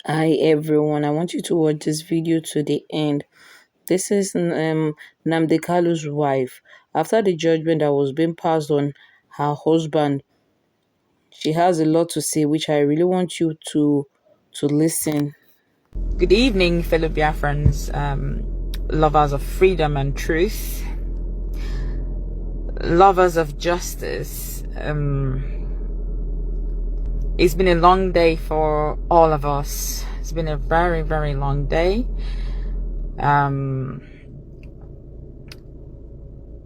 Hi everyone, I want you to watch this video to the end. This is Nnamdi wife. After the judgment that was being passed on her husband, she has a lot to say, which I really want you to listen. Good evening, fellow Biafrans, lovers of freedom and truth, lovers of justice. It's been a long day for all of us. It's been a very, very long day.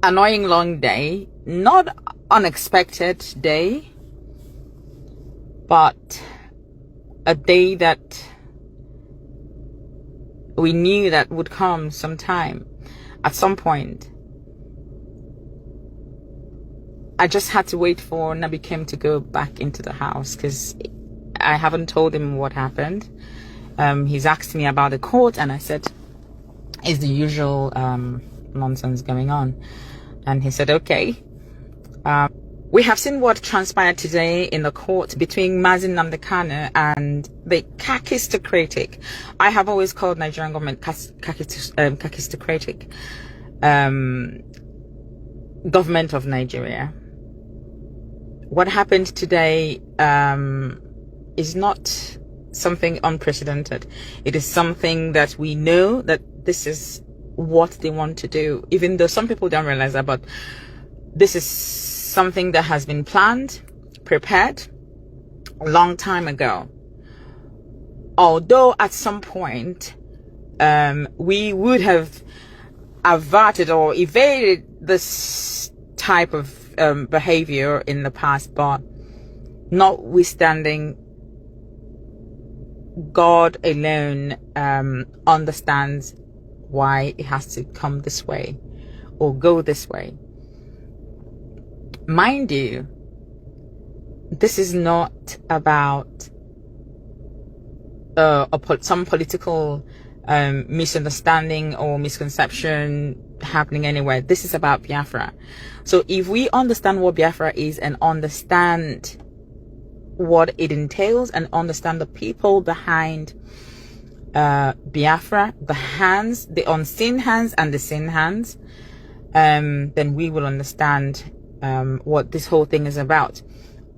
Annoying long day, not unexpected day, but a day that we knew that would come sometime, at some point. I just had to wait for Nnamdi to go back into the house because I haven't told him what happened. He's asked me about the court, and I said, "Is the usual nonsense going on?" And he said, "Okay." We have seen what transpired today in the court between Nnamdi Kanu and the kakistocratic. I have always called Nigerian government kakistocratic government of Nigeria. What happened today is not something unprecedented. It is something that we know that this is what they want to do, even though some people don't realize that, but this is something that has been planned, prepared a long time ago. Although at some point we would have averted or evaded this type of behavior in the past, but notwithstanding, God alone understands why it has to come this way or go this way. Mind you, this is not about some political misunderstanding or misconception happening anywhere. This is about Biafra. So if we understand what Biafra is and understand what it entails and understand the people behind Biafra, the hands, the unseen hands and the seen hands, then we will understand what this whole thing is about.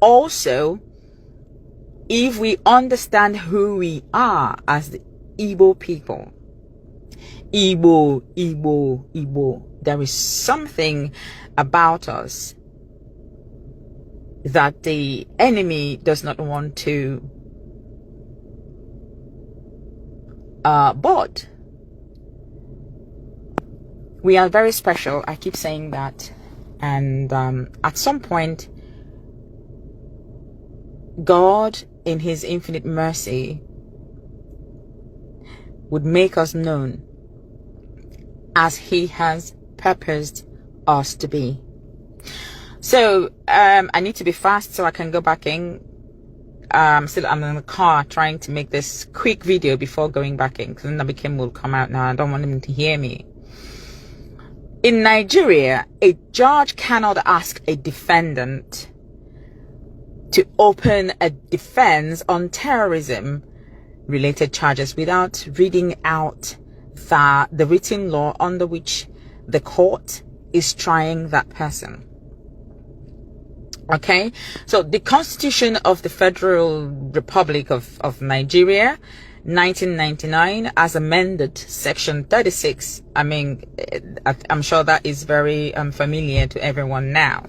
Also, if we understand who we are as the Igbo people, Igbo, there is something about us that the enemy does not want to but we are very special. I keep saying that. And at some point, God, in his infinite mercy, would make us known as he has purposed us to be. So I need to be fast so I can go back in. I'm in the car trying to make this quick video before going back in, because Nnamdi will come out now. I don't want him to hear me. In Nigeria, a judge cannot ask a defendant to open a defense on terrorism related charges without reading out the written law under which the court is trying that person. Okay, so the Constitution of the Federal Republic of Nigeria, 1999, as amended, section 36. I mean, I'm sure that is very familiar to everyone now.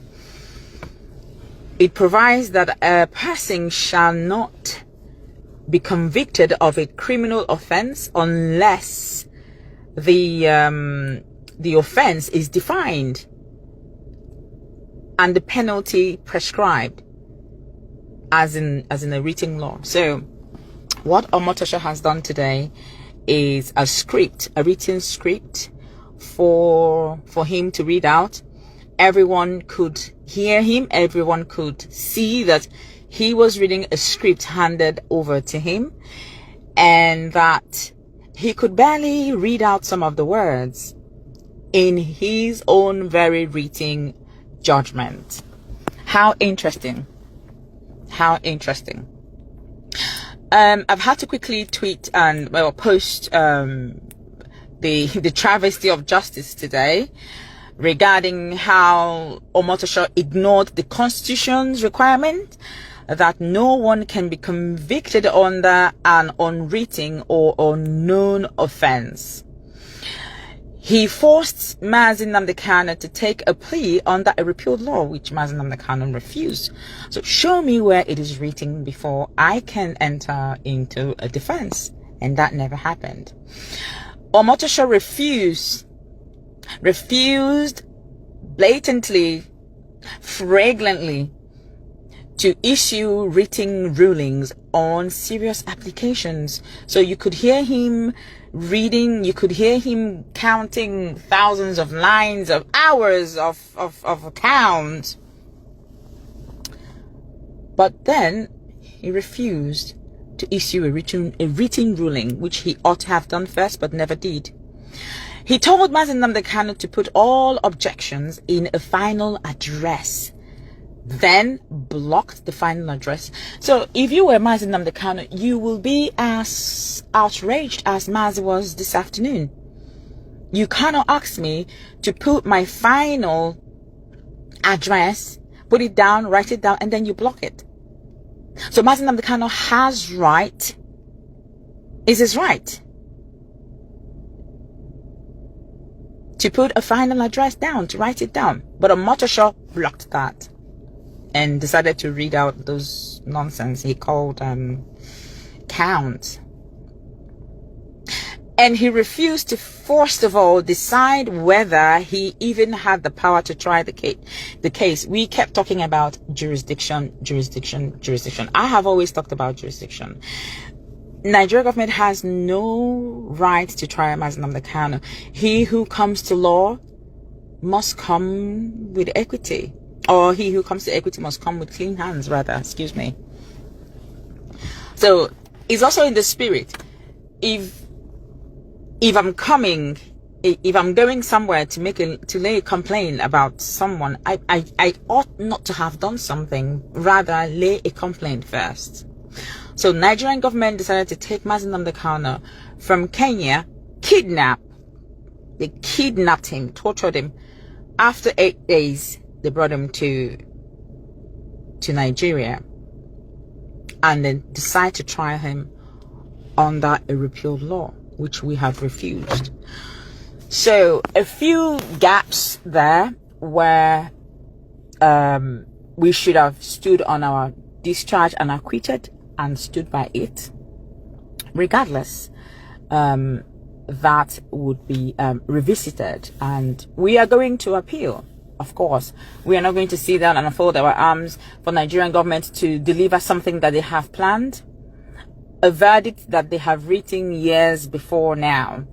It provides that a person shall not be convicted of a criminal offense unless the offense is defined and the penalty prescribed as in a written law. So what Omotosho has done today is a written script for him to read out. Everyone could hear him, everyone could see that he was reading a script handed over to him, and that he could barely read out some of the words in his own very written judgment. How interesting. How interesting. I've had to quickly tweet and post the travesty of justice today regarding how Omotosho ignored the Constitution's requirement that no one can be convicted under an unwritten or unknown offense. He forced Mazi Nnamdi Kanu to take a plea under a repealed law, which Mazi Nnamdi Kanu refused. So show me where it is written before I can enter into a defense. And that never happened. Omotosho refused blatantly, flagrantly, to issue written rulings on serious applications. So you could hear him reading, you could hear him counting thousands of lines of hours of account. But then he refused to issue a written ruling, which he ought to have done first, but never did. He told Mazi Nnamdi Kanu to put all objections in a final address, then blocked the final address. So if you were Mazi Nnamdi Kanu, you will be as outraged as Mazi was this afternoon. You cannot ask me to put my final address, put it down, write it down, and then you block it. So Mazi Nnamdi Kanu has right, is his right, to put a final address down, to write it down. But Omotosho blocked that and decided to read out those nonsense he called count. And he refused to, first of all, decide whether he even had the power to try the case. We kept talking about jurisdiction. I have always talked about jurisdiction. Nigeria government has no right to try Mazi Nnamdi Kanu. He who comes to law must come with equity. Or he who comes to equity must come with clean hands, rather. Excuse me. So it's also in the spirit. If I'm going somewhere to lay a complaint about someone, I ought not to have done something, rather lay a complaint first. So Nigerian government decided to take Mazi Nnamdi Kanu from Kenya, They kidnapped him, tortured him. After 8 days, they brought him to Nigeria and then decided to try him under a repealed law, which we have refused. So a few gaps there where we should have stood on our discharge and acquitted and stood by it. Regardless, that would be revisited, and we are going to appeal. Of course, we are not going to sit down and fold our arms for Nigerian government to deliver something that they have planned, a verdict that they have written years before now.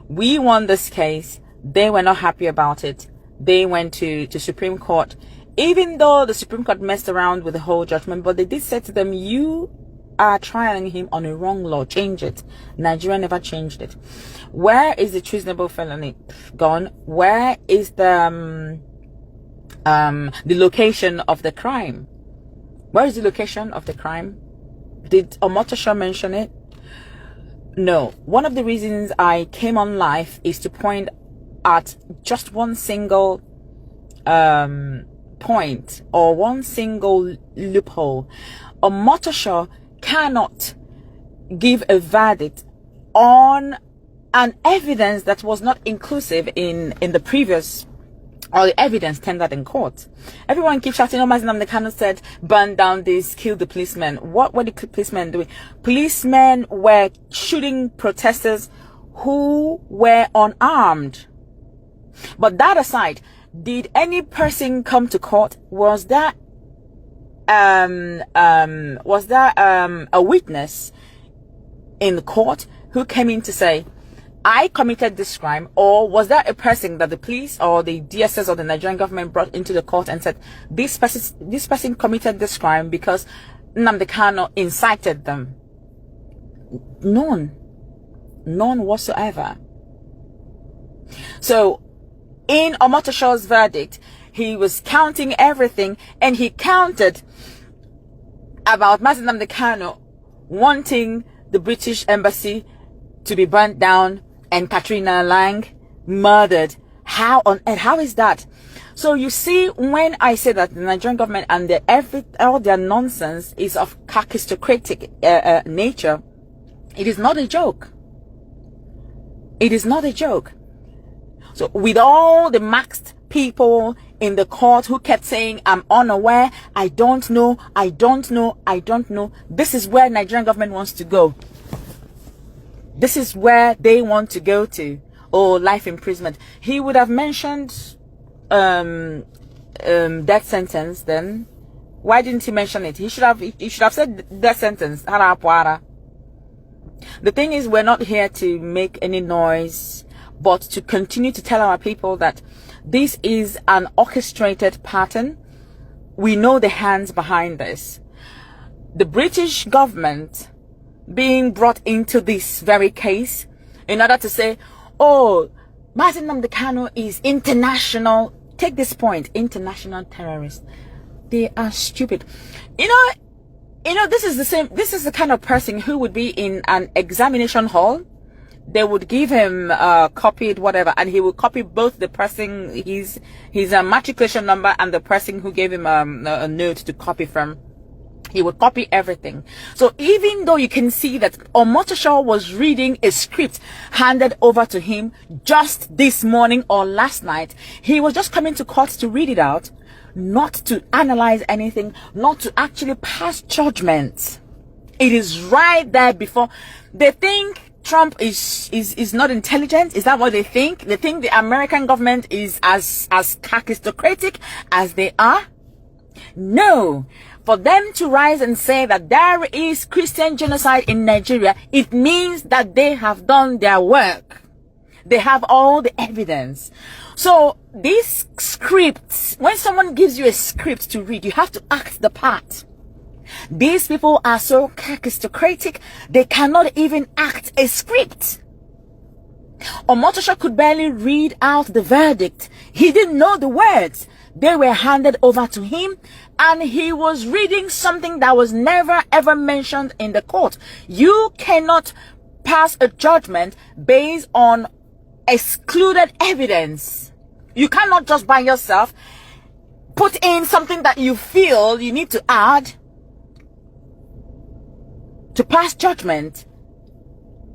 We won this case. They were not happy about it. They went to Supreme Court, even though the Supreme Court messed around with the whole judgment, but they did say to them, you are trialing him on a wrong law, change it. Nigeria never changed it. Where is the treasonable felony gone? Where is the location of the crime? Where is the location of the crime? Did Omotosho mention it? No. One of the reasons I came on live is to point at just one single point or one single loophole. Omotosho cannot give a verdict on an evidence that was not inclusive in the previous, or the evidence tendered in court. Everyone keeps shouting, oh, Mazi Nnamdi Kanu said, burn down this, kill the policemen. What were the policemen doing? Policemen were shooting protesters who were unarmed. But that aside, did any person come to court? Was there a witness in the court who came in to say, I committed this crime? Or was there a person that the police or the DSS or the Nigerian government brought into the court and said, this person committed this crime because Nnamdi Kanu incited them? None whatsoever. So in Omotosho's verdict, he was counting everything, and he counted about Mazi Nnamdi Kanu wanting the British embassy to be burnt down and Katrina Lang murdered. How on earth? How is that? So you see, when I say that the Nigerian government and all their nonsense is of kakistocratic nature, it is not a joke. It is not a joke. So with all the maxed people in the court who kept saying, I'm unaware, I don't know, I don't know, I don't know. This is where Nigerian government wants to go. This is where they want to go to. Oh, life imprisonment. He would have mentioned death sentence then. Why didn't he mention it? He should have said death sentence. The thing is, we're not here to make any noise, but to continue to tell our people that this is an orchestrated pattern. We know the hands behind this. The British government being brought into this very case in order to say, oh, Nnamdi Kanu is international. Take this point, international terrorist. They are stupid. You know, this is the kind of person who would be in an examination hall. They would give him copied whatever, and he would copy both the person, his matriculation number, and the person who gave him a note to copy from. He would copy everything. So even though you can see that Omotosho was reading a script handed over to him just this morning or last night, he was just coming to court to read it out, not to analyze anything, not to actually pass judgment. It is right there before. They think Trump is not intelligent. Is that what they think? They think the American government is as kakistocratic as they are? No. For them to rise and say that there is Christian genocide in Nigeria, it means that they have done their work. They have all the evidence. So these scripts, when someone gives you a script to read, you have to act the part. These people are so kakistocratic, they cannot even act a script. Omotosho could barely read out the verdict. He didn't know the words. They were handed over to him, and he was reading something that was never ever mentioned in the court. You cannot pass a judgment based on excluded evidence. You cannot just by yourself put in something that you feel you need to add to pass judgment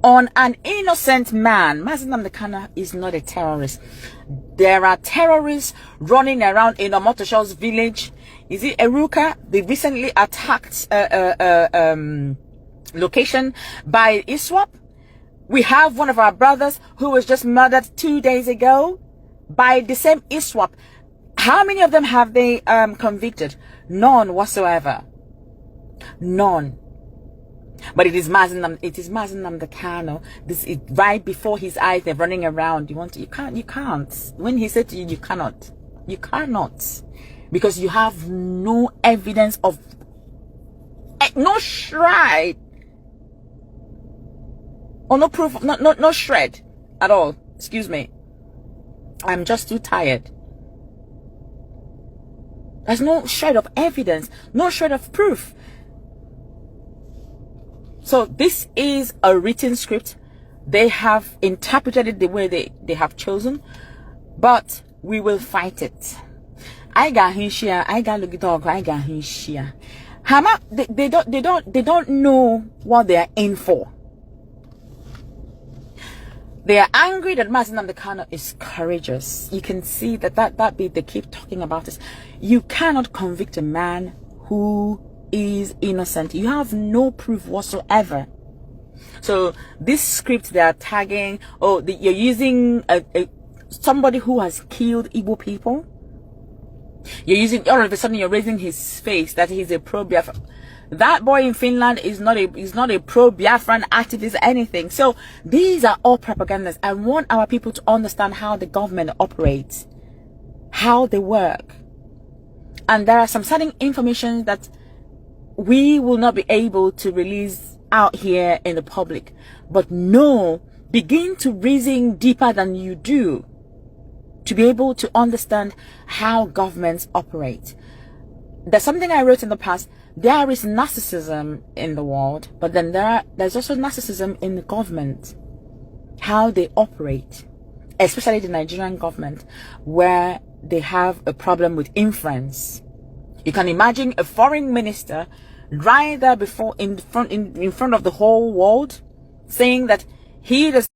on an innocent man. Nnamdi Kanu is not a terrorist. There are terrorists running around in Omotosho's village. Is it Eruka? They recently attacked location by ISWAP. We have one of our brothers who was just murdered 2 days ago by the same ISWAP. How many of them have they convicted? None whatsoever. None. But it is Nnamdi Kanu. This is right before his eyes. They're running around. You can't. When he said to you, you cannot. You cannot. Because you have no evidence of, no shred, or no proof, no shred at all. Excuse me. I'm just too tired. There's no shred of evidence, no shred of proof. So this is a written script. They have interpreted it the way they have chosen, but we will fight it. I got here. I got look dog. I got here. Hama, they don't know what they are in for. They are angry that Nnamdi Kanu is courageous. You can see that bit they keep talking about this. You cannot convict a man who is innocent. You have no proof whatsoever. So this script they are tagging, you're using somebody who has killed Igbo people. You're using, all of a sudden you're raising his face that he's a pro-Biafran. That boy in Finland is not a pro-Biafran activist or anything. So these are all propagandas. I want our people to understand how the government operates, how they work. And there are some certain information that we will not be able to release out here in the public. But no, begin to reason deeper than you do to be able to understand how governments operate. There's something I wrote in the past There is narcissism in the world, but then there's also narcissism in the government, how they operate, especially the Nigerian government, where they have a problem with influence. You can imagine a foreign minister right there in front of the whole world saying that he does